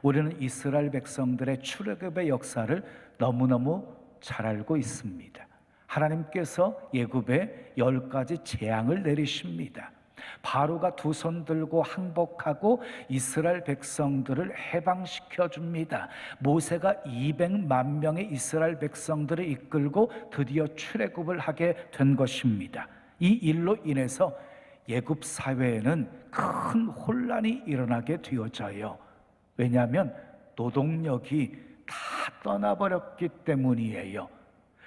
우리는 이스라엘 백성들의 출애굽의 역사를 너무너무 잘 알고 있습니다. 하나님께서 애굽에 10가지 재앙을 내리십니다. 바로가 두 손 들고 항복하고 이스라엘 백성들을 해방시켜 줍니다. 모세가 200만 명의 이스라엘 백성들을 이끌고 드디어 출애굽을 하게 된 것입니다. 이 일로 인해서 애굽 사회에는 큰 혼란이 일어나게 되어져요. 왜냐하면 노동력이 다 떠나버렸기 때문이에요.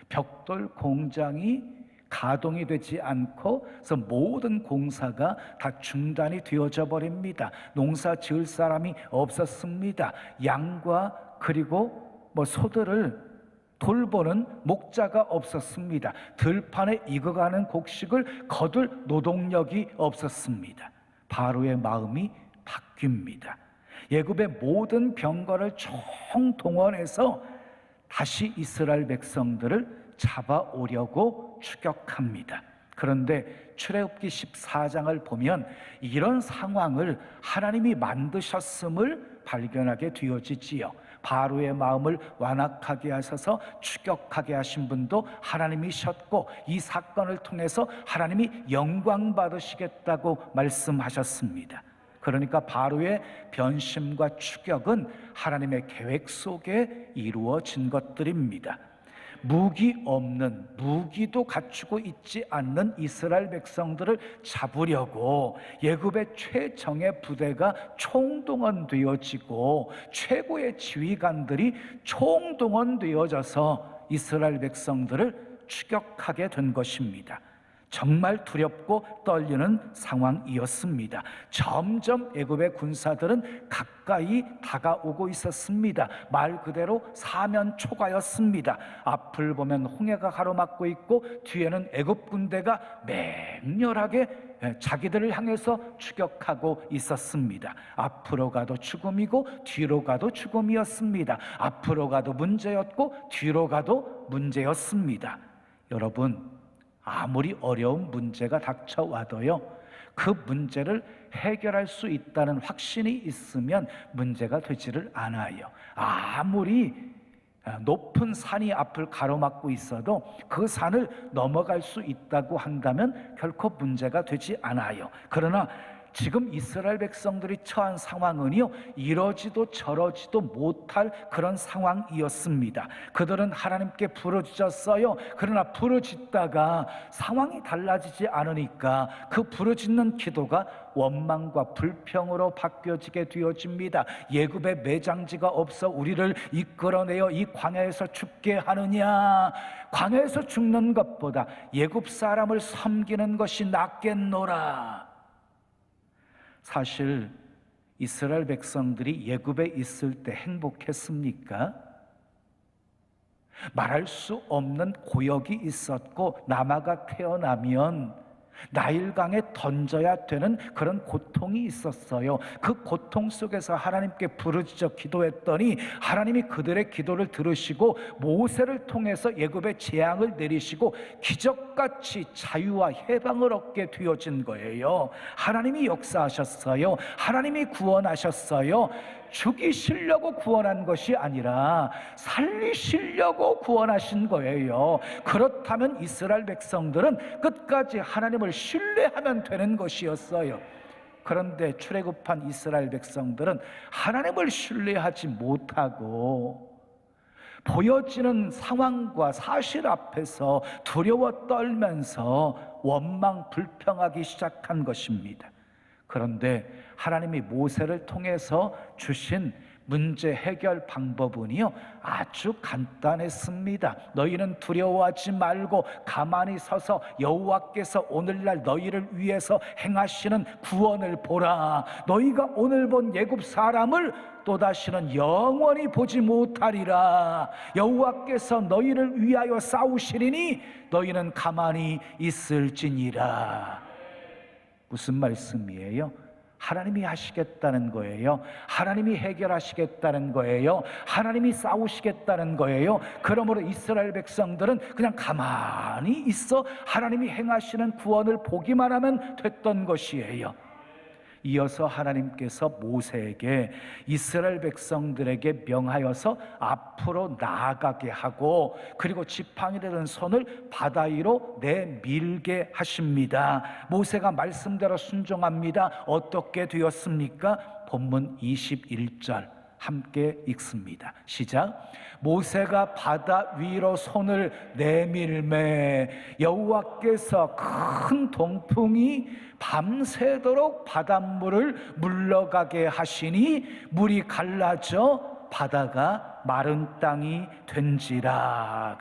벽돌 공장이 가동이 되지 않고 그래서 모든 공사가 다 중단이 되어져 버립니다. 농사 지을 사람이 없었습니다. 양과 그리고 소들을 돌보는 목자가 없었습니다. 들판에 익어가는 곡식을 거둘 노동력이 없었습니다. 바로의 마음이 바뀝니다. 애굽의 모든 병거를 총동원해서 다시 이스라엘 백성들을 잡아오려고 추격합니다. 그런데 출애굽기 14장을 보면 이런 상황을 하나님이 만드셨음을 발견하게 되어지지요. 바로의 마음을 완악하게 하셔서 추격하게 하신 분도 하나님이셨고, 이 사건을 통해서 하나님이 영광 받으시겠다고 말씀하셨습니다. 그러니까 바로의 변심과 추격은 하나님의 계획 속에 이루어진 것들입니다. 무기 없는, 무기도 갖추고 있지 않는 이스라엘 백성들을 잡으려고 애굽의 최정예 부대가 총동원되어지고 최고의 지휘관들이 총동원되어져서 이스라엘 백성들을 추격하게 된 것입니다. 정말 두렵고 떨리는 상황이었습니다. 점점 애굽의 군사들은 가까이 다가오고 있었습니다. 말 그대로 사면초가였습니다. 앞을 보면 홍해가 가로막고 있고 뒤에는 애굽 군대가 맹렬하게 자기들을 향해서 추격하고 있었습니다. 앞으로 가도 죽음이고 뒤로 가도 죽음이었습니다. 앞으로 가도 문제였고 뒤로 가도 문제였습니다. 여러분, 아무리 어려운 문제가 닥쳐와도요, 그 문제를 해결할 수 있다는 확신이 있으면 문제가 되지를 않아요. 아무리 높은 산이 앞을 가로막고 있어도 그 산을 넘어갈 수 있다고 한다면 결코 문제가 되지 않아요. 그러나 지금 이스라엘 백성들이 처한 상황은요, 이러지도 저러지도 못할 그런 상황이었습니다. 그들은 하나님께 부르짖었어요. 그러나 부르짖다가 상황이 달라지지 않으니까 그 부르짖는 기도가 원망과 불평으로 바뀌어지게 되어집니다. 애굽의 매장지가 없어 우리를 이끌어내어 이 광야에서 죽게 하느냐, 광야에서 죽는 것보다 애굽 사람을 섬기는 것이 낫겠노라. 사실 이스라엘 백성들이 애굽에 있을 때 행복했습니까? 말할 수 없는 고역이 있었고, 남아가 태어나면 나일강에 던져야 되는 그런 고통이 있었어요. 그 고통 속에서 하나님께 부르짖어 기도했더니 하나님이 그들의 기도를 들으시고 모세를 통해서 애굽의 재앙을 내리시고 기적같이 자유와 해방을 얻게 되어진 거예요. 하나님이 역사하셨어요. 하나님이 구원하셨어요. 죽이시려고 구원한 것이 아니라 살리시려고 구원하신 거예요. 그렇다면 이스라엘 백성들은 끝까지 하나님을 신뢰하면 되는 것이었어요. 그런데 출애굽한 이스라엘 백성들은 하나님을 신뢰하지 못하고 보여지는 상황과 사실 앞에서 두려워 떨면서 원망 불평하기 시작한 것입니다. 그런데 하나님이 모세를 통해서 주신 문제 해결 방법은요, 아주 간단했습니다. 너희는 두려워하지 말고 가만히 서서 여호와께서 오늘날 너희를 위해서 행하시는 구원을 보라. 너희가 오늘 본 애굽 사람을 또다시는 영원히 보지 못하리라. 여호와께서 너희를 위하여 싸우시리니 너희는 가만히 있을지니라. 무슨 말씀이에요? 하나님이 하시겠다는 거예요. 하나님이 해결하시겠다는 거예요. 하나님이 싸우시겠다는 거예요. 그러므로 이스라엘 백성들은 그냥 가만히 있어 하나님이 행하시는 구원을 보기만 하면 됐던 것이에요. 이어서 하나님께서 모세에게 이스라엘 백성들에게 명하여서 앞으로 나아가게 하고, 그리고 지팡이를 손을 바다 위로 내밀게 하십니다. 모세가 말씀대로 순종합니다. 어떻게 되었습니까? 본문 21절 함께 읽습니다. 시작. 모세가 바다 위로 손을 내밀매 여호와께서 큰 동풍이 밤새도록 바닷물을 물러가게 하시니 물이 갈라져 바다가 마른 땅이 된지라.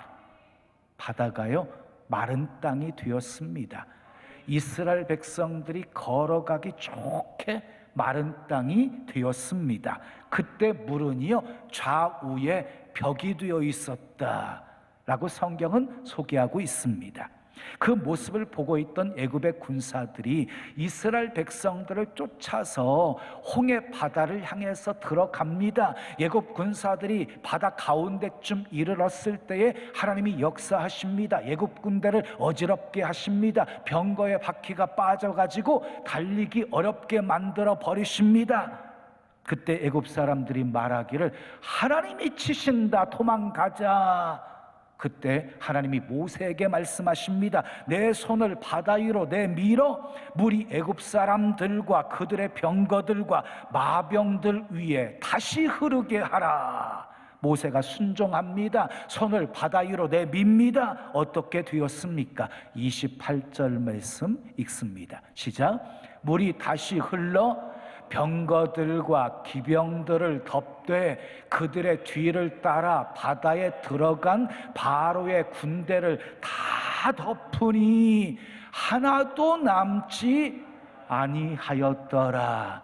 바다가요 마른 땅이 되었습니다. 이스라엘 백성들이 걸어가기 좋게 마른 땅이 되었습니다. 그때 물은요 좌우에 벽이 되어 있었다라고 성경은 소개하고 있습니다. 그 모습을 보고 있던 애굽의 군사들이 이스라엘 백성들을 쫓아서 홍해 바다를 향해서 들어갑니다. 애굽 군사들이 바다 가운데쯤 이르렀을 때에 하나님이 역사하십니다. 애굽 군대를 어지럽게 하십니다. 병거의 바퀴가 빠져가지고 달리기 어렵게 만들어 버리십니다. 그때 애굽 사람들이 말하기를 하나님이 치신다, 도망가자. 그때 하나님이 모세에게 말씀하십니다. 내 손을 바다 위로 내밀어 물이 애굽 사람들과 그들의 병거들과 마병들 위에 다시 흐르게 하라. 모세가 순종합니다. 손을 바다 위로 내밉니다. 어떻게 되었습니까? 28절 말씀 읽습니다. 시작. 물이 다시 흘러 병거들과 기병들을 덮되 그들의 뒤를 따라 바다에 들어간 바로의 군대를 다 덮으니 하나도 남지 아니하였더라.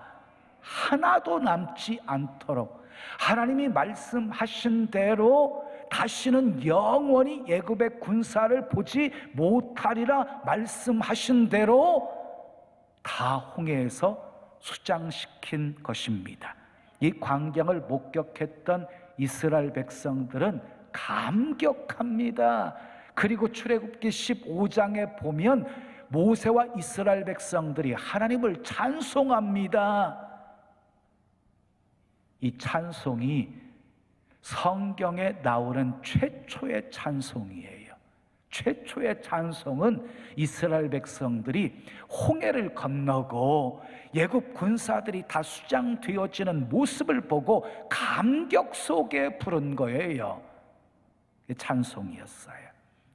하나도 남지 않도록 하나님이 말씀하신 대로 다시는 영원히 애굽의 군사를 보지 못하리라 말씀하신 대로 다 홍해에서 수장시킨 것입니다. 이 광경을 목격했던 이스라엘 백성들은 감격합니다. 그리고 출애굽기 15장에 보면 모세와 이스라엘 백성들이 하나님을 찬송합니다. 이 찬송이 성경에 나오는 최초의 찬송이에요. 최초의 찬송은 이스라엘 백성들이 홍해를 건너고 애굽 군사들이 다 수장되어지는 모습을 보고 감격 속에 부른 거예요. 찬송이었어요.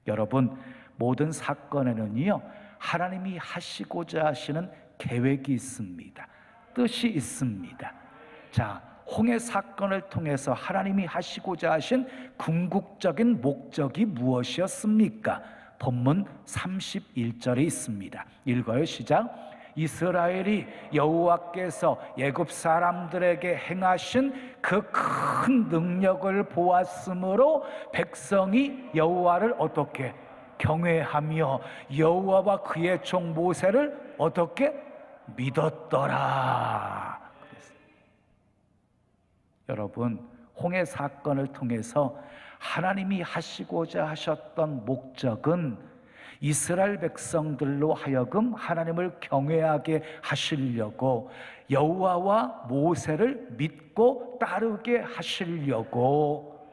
여러분, 모든 사건에는요 하나님이 하시고자 하시는 계획이 있습니다. 뜻이 있습니다. 자, 홍해 사건을 통해서 하나님이 하시고자 하신 궁극적인 목적이 무엇이었습니까? 본문 31절에 있습니다. 읽어요. 시작. 이스라엘이 여호와께서 애굽 사람들에게 행하신 그 큰 능력을 보았으므로 백성이 여호와를 어떻게 경외하며 여호와와 그의 종 모세를 어떻게 믿었더라. 여러분, 홍해 사건을 통해서 하나님이 하시고자 하셨던 목적은 이스라엘 백성들로 하여금 하나님을 경외하게 하시려고, 여호와와 모세를 믿고 따르게 하시려고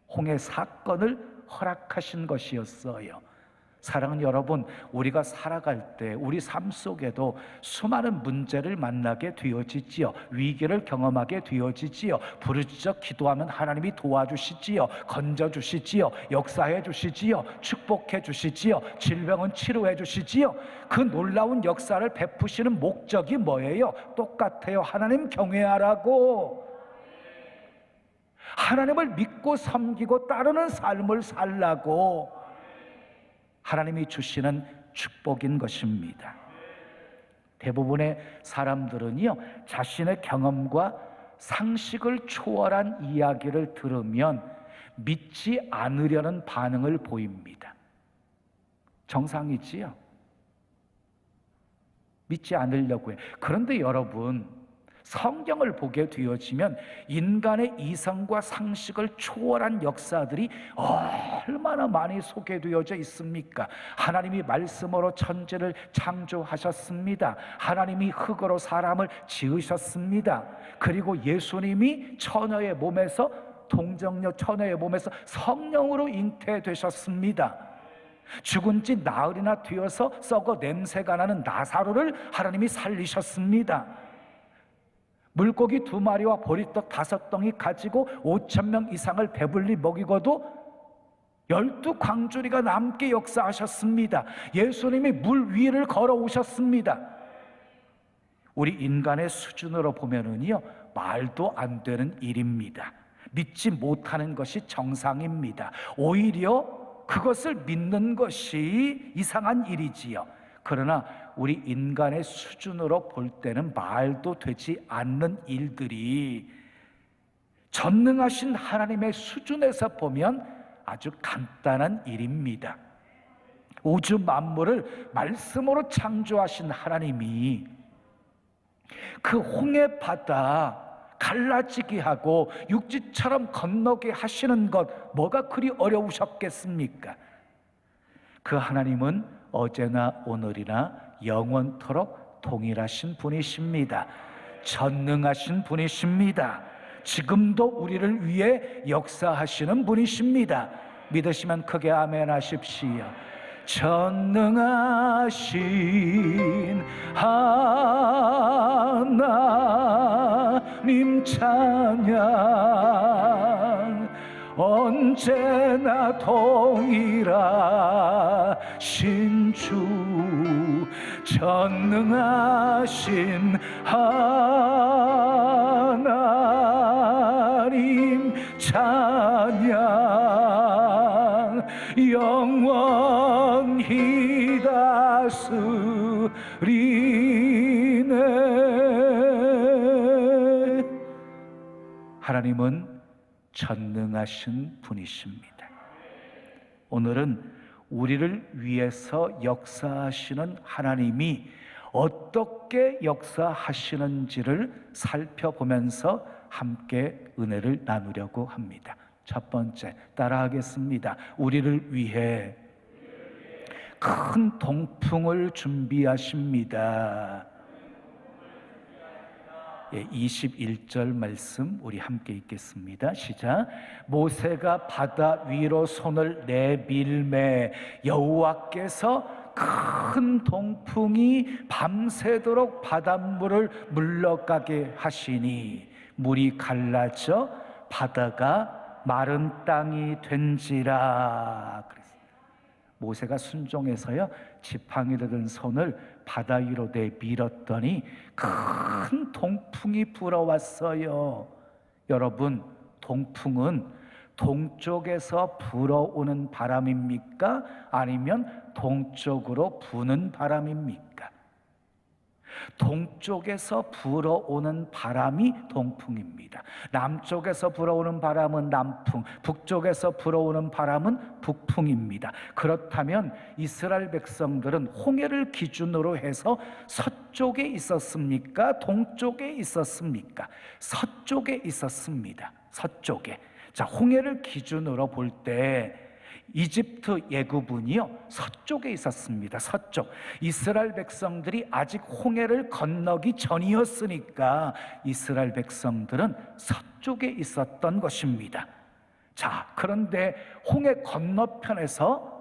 홍해 사건을 허락하신 것이었어요. 사랑하는 여러분, 우리가 살아갈 때 우리 삶 속에도 수많은 문제를 만나게 되어지지요. 위기를 경험하게 되어지지요. 부르짖어 기도하면 하나님이 도와주시지요. 건져주시지요. 역사해 주시지요. 축복해 주시지요. 질병은 치료해 주시지요. 그 놀라운 역사를 베푸시는 목적이 뭐예요? 똑같아요. 하나님 경외하라고. 하나님을 믿고 섬기고 따르는 삶을 살라고 하나님이 주시는 축복인 것입니다. 대부분의 사람들은요 자신의 경험과 상식을 초월한 이야기를 들으면 믿지 않으려는 반응을 보입니다. 정상이지요. 믿지 않으려고 해요. 그런데 여러분, 성경을 보게 되어지면 인간의 이성과 상식을 초월한 역사들이 얼마나 많이 소개되어져 있습니까? 하나님이 말씀으로 천지를 창조하셨습니다. 하나님이 흙으로 사람을 지으셨습니다. 그리고 예수님이 처녀의 몸에서 동정녀 처녀의 몸에서 성령으로 잉태되셨습니다. 죽은 지 나흘이나 되어서 썩어 냄새가 나는 나사로를 하나님이 살리셨습니다. 물고기 2마리와 보리떡 5덩이 가지고 5,000명 이상을 배불리 먹이고도 12광주리가 남게 역사하셨습니다. 예수님이 물 위를 걸어오셨습니다. 우리 인간의 수준으로 보면은요, 말도 안 되는 일입니다. 믿지 못하는 것이 정상입니다. 오히려 그것을 믿는 것이 이상한 일이지요. 그러나 우리 인간의 수준으로 볼 때는 말도 되지 않는 일들이 전능하신 하나님의 수준에서 보면 아주 간단한 일입니다. 우주 만물을 말씀으로 창조하신 하나님이 그 홍해 바다 갈라지게 하고 육지처럼 건너게 하시는 것, 뭐가 그리 어려우셨겠습니까? 그 하나님은 어제나 오늘이나 영원토록 동일하신 분이십니다. 전능하신 분이십니다. 지금도 우리를 위해 역사하시는 분이십니다. 믿으시면 크게 아멘 하십시오. 전능하신 하나님 찬양, 언제나 동일하신 주, 전능하신 하나님 찬양, 영원히 다스리네. 하나님은 전능하신 분이십니다. 오늘은 우리를 위해서 역사하시는 하나님이 어떻게 역사하시는지를 살펴보면서 함께 은혜를 나누려고 합니다. 첫 번째, 따라하겠습니다. 우리를 위해 큰 동풍을 준비하십니다. 21절 말씀 우리 함께 읽겠습니다. 시작. 모세가 바다 위로 손을 내밀매 여호와께서 큰 동풍이 밤새도록 바닷물을 물러가게 하시니 물이 갈라져 바다가 마른 땅이 된지라. 모세가 순종해서요, 지팡이를 든 손을 바다 위로 내밀었더니 큰 동풍이 불어왔어요. 여러분, 동풍은 동쪽에서 불어오는 바람입니까? 아니면 동쪽으로 부는 바람입니까? 동쪽에서 불어오는 바람이 동풍입니다. 남쪽에서 불어오는 바람은 남풍, 북쪽에서 불어오는 바람은 북풍입니다. 그렇다면 이스라엘 백성들은 홍해를 기준으로 해서 서쪽에 있었습니까? 동쪽에 있었습니까? 서쪽에 있었습니다. 서쪽에. 자, 홍해를 기준으로 볼 때 이집트 예구분이요, 서쪽에 있었습니다. 서쪽. 이스라엘 백성들이 아직 홍해를 건너기 전이었으니까 이스라엘 백성들은 서쪽에 있었던 것입니다. 자, 그런데 홍해 건너편에서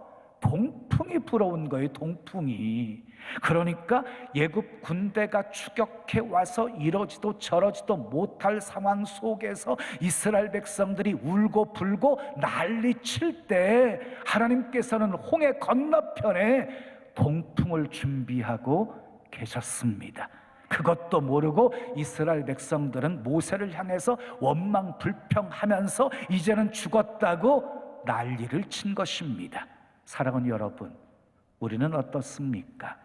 동풍이 불어온 거예요. 동풍이. 그러니까 애굽 군대가 추격해 와서 이러지도 저러지도 못할 상황 속에서 이스라엘 백성들이 울고 불고 난리 칠 때 하나님께서는 홍해 건너편에 동풍을 준비하고 계셨습니다. 그것도 모르고 이스라엘 백성들은 모세를 향해서 원망 불평하면서 이제는 죽었다고 난리를 친 것입니다. 사랑하는 여러분, 우리는 어떻습니까?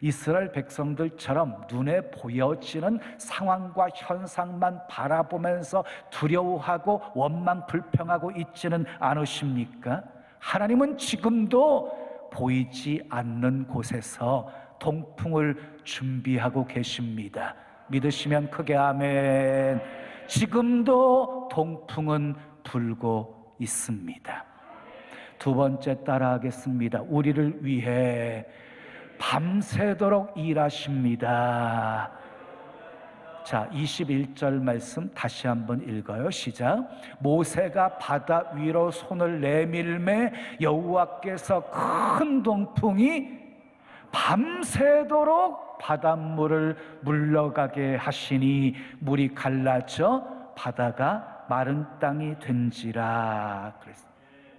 이스라엘 백성들처럼 눈에 보여지는 상황과 현상만 바라보면서 두려워하고 원망 불평하고 있지는 않으십니까? 하나님은 지금도 보이지 않는 곳에서 동풍을 준비하고 계십니다. 믿으시면 크게 아멘. 지금도 동풍은 불고 있습니다. 두 번째 따라하겠습니다. 우리를 위해 밤새도록 일하십니다. 자, 21절 말씀 다시 한번 읽어요. 시작. 모세가 바다 위로 손을 내밀매 여호와께서 큰 동풍이 밤새도록 바닷물을 물러가게 하시니 물이 갈라져 바다가 마른 땅이 된지라. 그랬어요.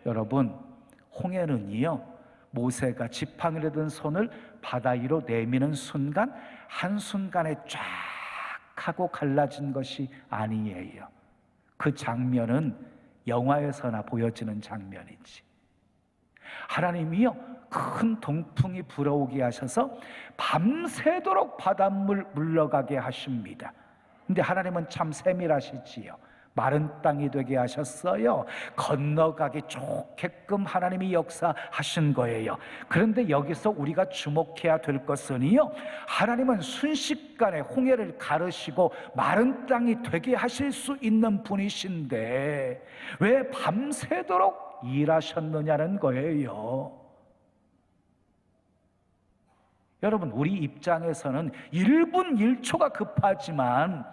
여러분, 홍해는요, 모세가 지팡이를 든 손을 바다 위로 내미는 순간 한순간에 쫙 하고 갈라진 것이 아니에요. 그 장면은 영화에서나 보여지는 장면이지. 하나님이요, 큰 동풍이 불어오게 하셔서 밤새도록 바닷물 물러가게 하십니다. 근데 하나님은 참 세밀하시지요. 마른 땅이 되게 하셨어요. 건너가기 좋게끔 하나님이 역사하신 거예요. 그런데 여기서 우리가 주목해야 될 것은요, 하나님은 순식간에 홍해를 가르시고 마른 땅이 되게 하실 수 있는 분이신데 왜 밤새도록 일하셨느냐는 거예요. 여러분, 우리 입장에서는 1분 1초가 급하지만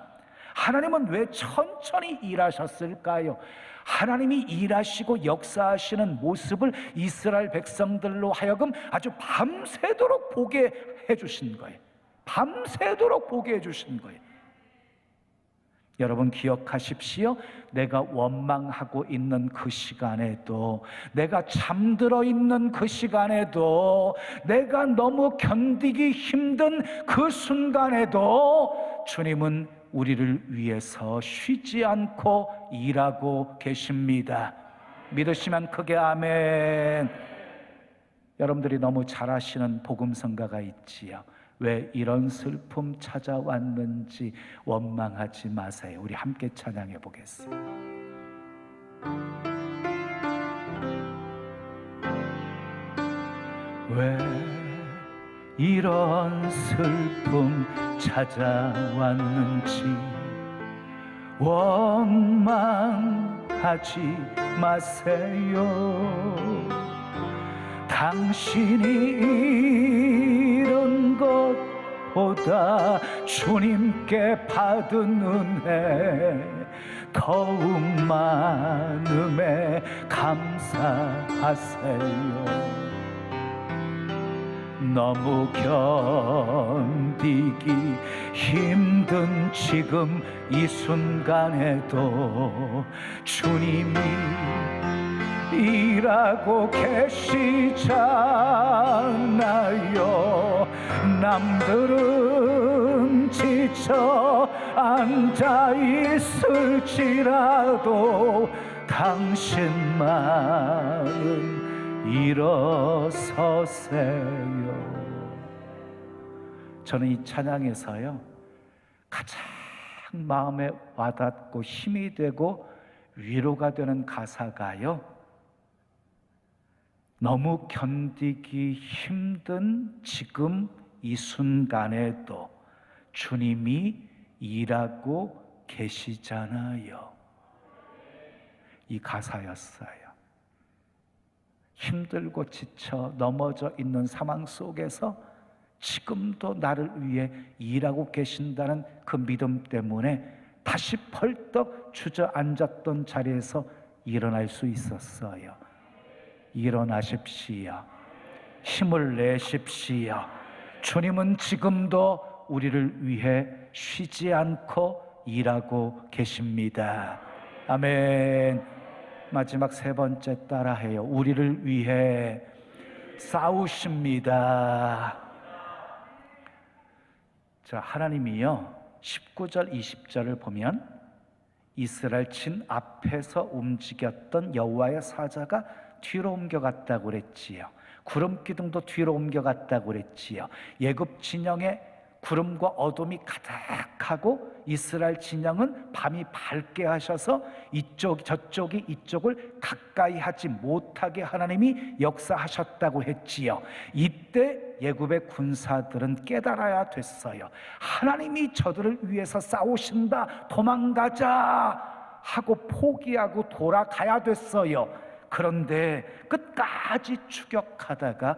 하나님은 왜 천천히 일하셨을까요? 하나님이 일하시고 역사하시는 모습을 이스라엘 백성들로 하여금 아주 밤새도록 보게 해주신 거예요. 밤새도록 보게 해주신 거예요. 여러분 기억하십시오. 내가 원망하고 있는 그 시간에도, 내가 잠들어 있는 그 시간에도, 내가 너무 견디기 힘든 그 순간에도 주님은 우리를 위해서 쉬지 않고 일하고 계십니다. 믿으시면 크게 아멘. 여러분들이 너무 잘 아시는 복음성가가 있지요. 왜 이런 슬픔 찾아왔는지 원망하지 마세요. 우리 함께 찬양해 보겠습니다. 왜 이런 슬픔 찾아왔는지 원망하지 마세요. 당신이 잃은 것보다 주님께 받은 은혜 더욱 많음에 감사하세요. 너무 견디기 힘든 지금 이 순간에도 주님이 일하고 계시잖아요. 남들은 지쳐 앉아 있을지라도 당신만은 일어서세요. 저는 이 찬양에서요, 가장 마음에 와닿고 힘이 되고 위로가 되는 가사가요, 너무 견디기 힘든 지금 이 순간에도 주님이 일하고 계시잖아요. 이 가사였어요. 힘들고 지쳐 넘어져 있는 상황 속에서 지금도 나를 위해 일하고 계신다는 그 믿음 때문에 다시 펄떡 주저앉았던 자리에서 일어날 수 있었어요. 일어나십시오. 힘을 내십시오. 주님은 지금도 우리를 위해 쉬지 않고 일하고 계십니다. 아멘. 마지막 세 번째 따라해요. 우리를 위해 싸우십니다. 자, 하나님이요 19절 20절을 보면 이스라엘 진 앞에서 움직였던 여호와의 사자가 뒤로 옮겨갔다고 그랬지요. 구름 기둥도 뒤로 옮겨갔다고 그랬지요. 예굽 진영의 구름과 어둠이 가득하고 이스라엘 진영은 밤이 밝게 하셔서 저쪽이 이쪽을 가까이 하지 못하게 하나님이 역사하셨다고 했지요. 이때 애굽의 군사들은 깨달아야 됐어요. 하나님이 저들을 위해서 싸우신다, 도망가자 하고 포기하고 돌아가야 됐어요. 그런데 끝까지 추격하다가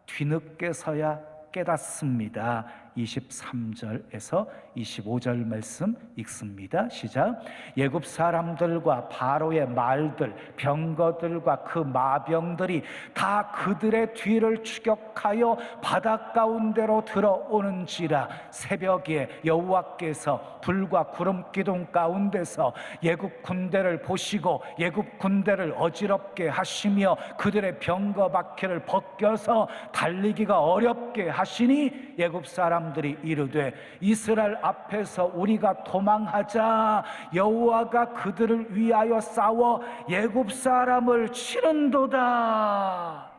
뒤늦게서야 깨닫습니다. 23절에서 25절 말씀 읽습니다. 시작. 애굽 사람들과 바로의 말들, 병거들과 그 마병들이 다 그들의 뒤를 추격하여 바다 가운데로 들어오는지라. 새벽에 여호와께서 불과 구름 기둥 가운데서 애굽 군대를 보시고 애굽 군대를 어지럽게 하시며 그들의 병거 바퀴를 벗겨서 달리기가 어렵게 하시니 애굽 사람들이 이르되 이스라엘 앞에서 우리가 도망하자. 여호와가 그들을 위하여 싸워 애굽 사람을 치는도다.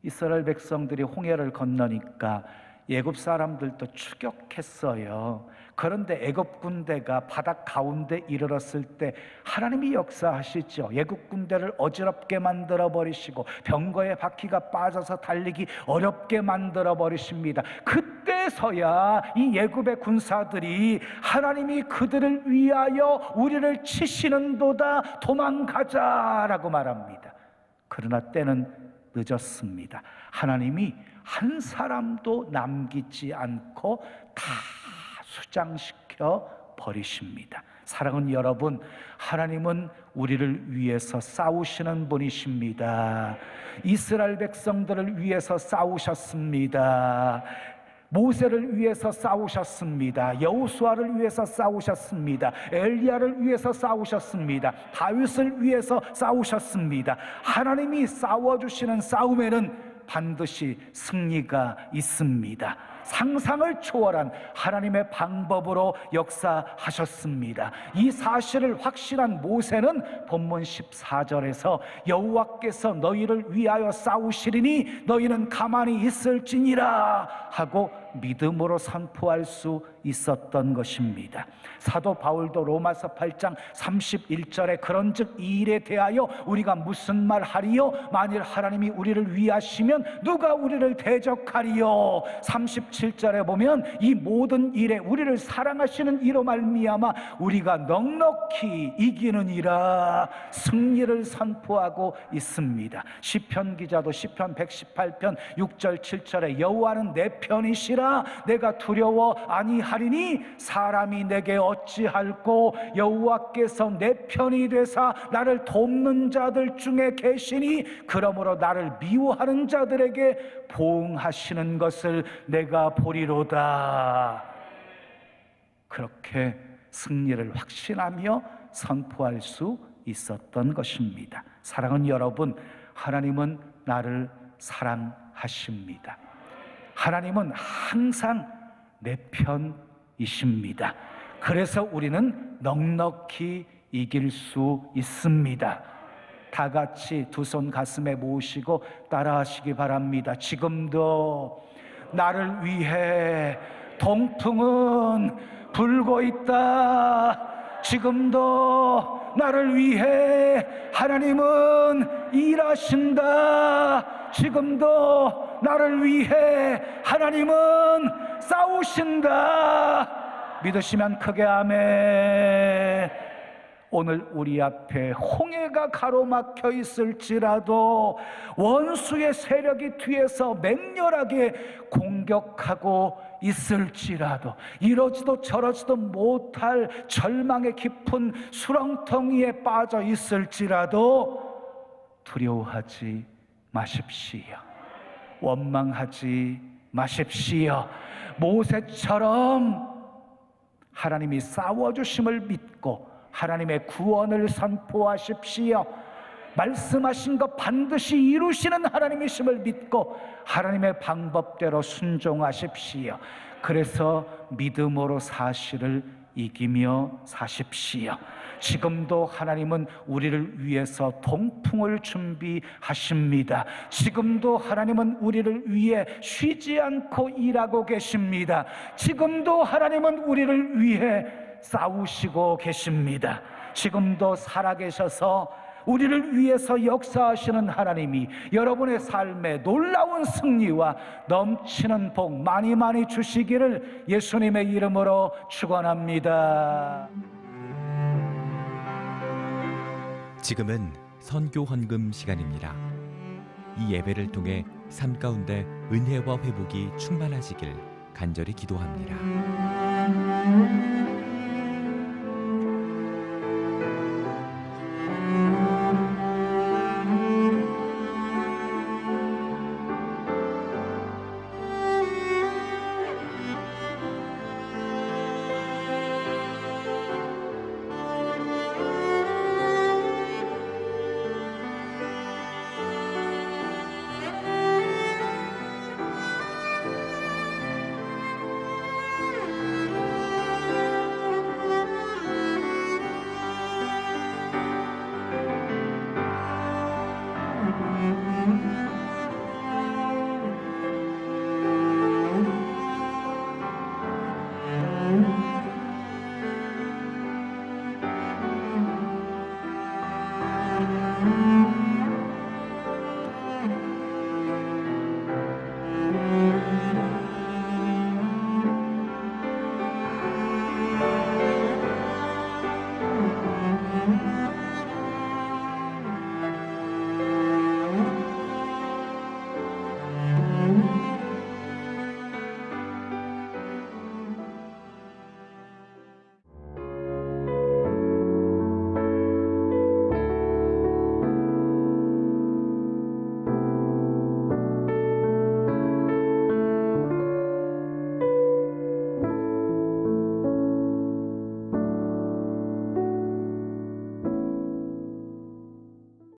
이스라엘 백성들이 홍해를 건너니까 애굽 사람들도 추격했어요. 그런데 애굽 군대가 바다 가운데 이르렀을 때 하나님이 역사하시죠. 애굽 군대를 어지럽게 만들어 버리시고 병거의 바퀴가 빠져서 달리기 어렵게 만들어 버리십니다. 그때서야 이 애굽의 군사들이 하나님이 그들을 위하여 우리를 치시는도다, 도망가자라고 말합니다. 그러나 때는 늦었습니다. 하나님이 한 사람도 남기지 않고 다 수장시켜 버리십니다. 사랑하는 여러분, 하나님은 우리를 위해서 싸우시는 분이십니다. 이스라엘 백성들을 위해서 싸우셨습니다. 모세를 위해서 싸우셨습니다. 여호수아를 위해서 싸우셨습니다. 엘리야를 위해서 싸우셨습니다. 다윗을 위해서 싸우셨습니다. 하나님이 싸워주시는 싸움에는 반드시 승리가 있습니다. 상상을 초월한 하나님의 방법으로 역사하셨습니다. 이 사실을 확신한 모세는 본문 14절에서 여호와께서 너희를 위하여 싸우시리니 너희는 가만히 있을지니라 하고 믿음으로 선포할 수 있었던 것입니다. 사도 바울도 로마서 8장 31절에 그런즉 이 일에 대하여 우리가 무슨 말 하리요? 만일 하나님이 우리를 위하시면 누가 우리를 대적하리요? 37절에 보면 이 모든 일에 우리를 사랑하시는 이로 말미암아 우리가 넉넉히 이기느니라 승리를 선포하고 있습니다. 시편 기자도 시편 118편 6절 7절에 여호와는 내 편이시라 내가 두려워 아니하리니 사람이 내게 어찌할꼬 여호와께서 내 편이 되사 나를 돕는 자들 중에 계시니 그러므로 나를 미워하는 자들에게 보응하시는 것을 내가 보리로다. 그렇게 승리를 확신하며 선포할 수 있었던 것입니다. 사랑하는 여러분, 하나님은 나를 사랑하십니다. 하나님은 항상 내 편이십니다. 그래서 우리는 넉넉히 이길 수 있습니다. 다 같이 두 손 가슴에 모으시고 따라하시기 바랍니다. 지금도 나를 위해 동풍은 불고 있다. 지금도 나를 위해 하나님은 일하신다. 지금도 나를 위해 하나님은 싸우신다. 믿으시면 크게 아멘. 오늘 우리 앞에 홍해가 가로막혀 있을지라도 원수의 세력이 뒤에서 맹렬하게 공격하고 있을지라도 이러지도 저러지도 못할 절망의 깊은 수렁텅이에 빠져 있을지라도 두려워하지 마십시오. 원망하지 마십시오. 모세처럼 하나님이 싸워주심을 믿고 하나님의 구원을 선포하십시오. 말씀하신 것 반드시 이루시는 하나님이심을 믿고 하나님의 방법대로 순종하십시오. 그래서 믿음으로 사실을 이기며 사십시오. 지금도 하나님은 우리를 위해서 동풍을 준비하십니다. 지금도 하나님은 우리를 위해 쉬지 않고 일하고 계십니다. 지금도 하나님은 우리를 위해 싸우시고 계십니다. 지금도 살아계셔서 우리를 위해서 역사하시는 하나님이 여러분의 삶에 놀라운 승리와 넘치는 복 많이 많이 주시기를 예수님의 이름으로 축원합니다. 지금은 선교 헌금 시간입니다. 이 예배를 통해 삶 가운데 은혜와 회복이 충만하시길 간절히 기도합니다.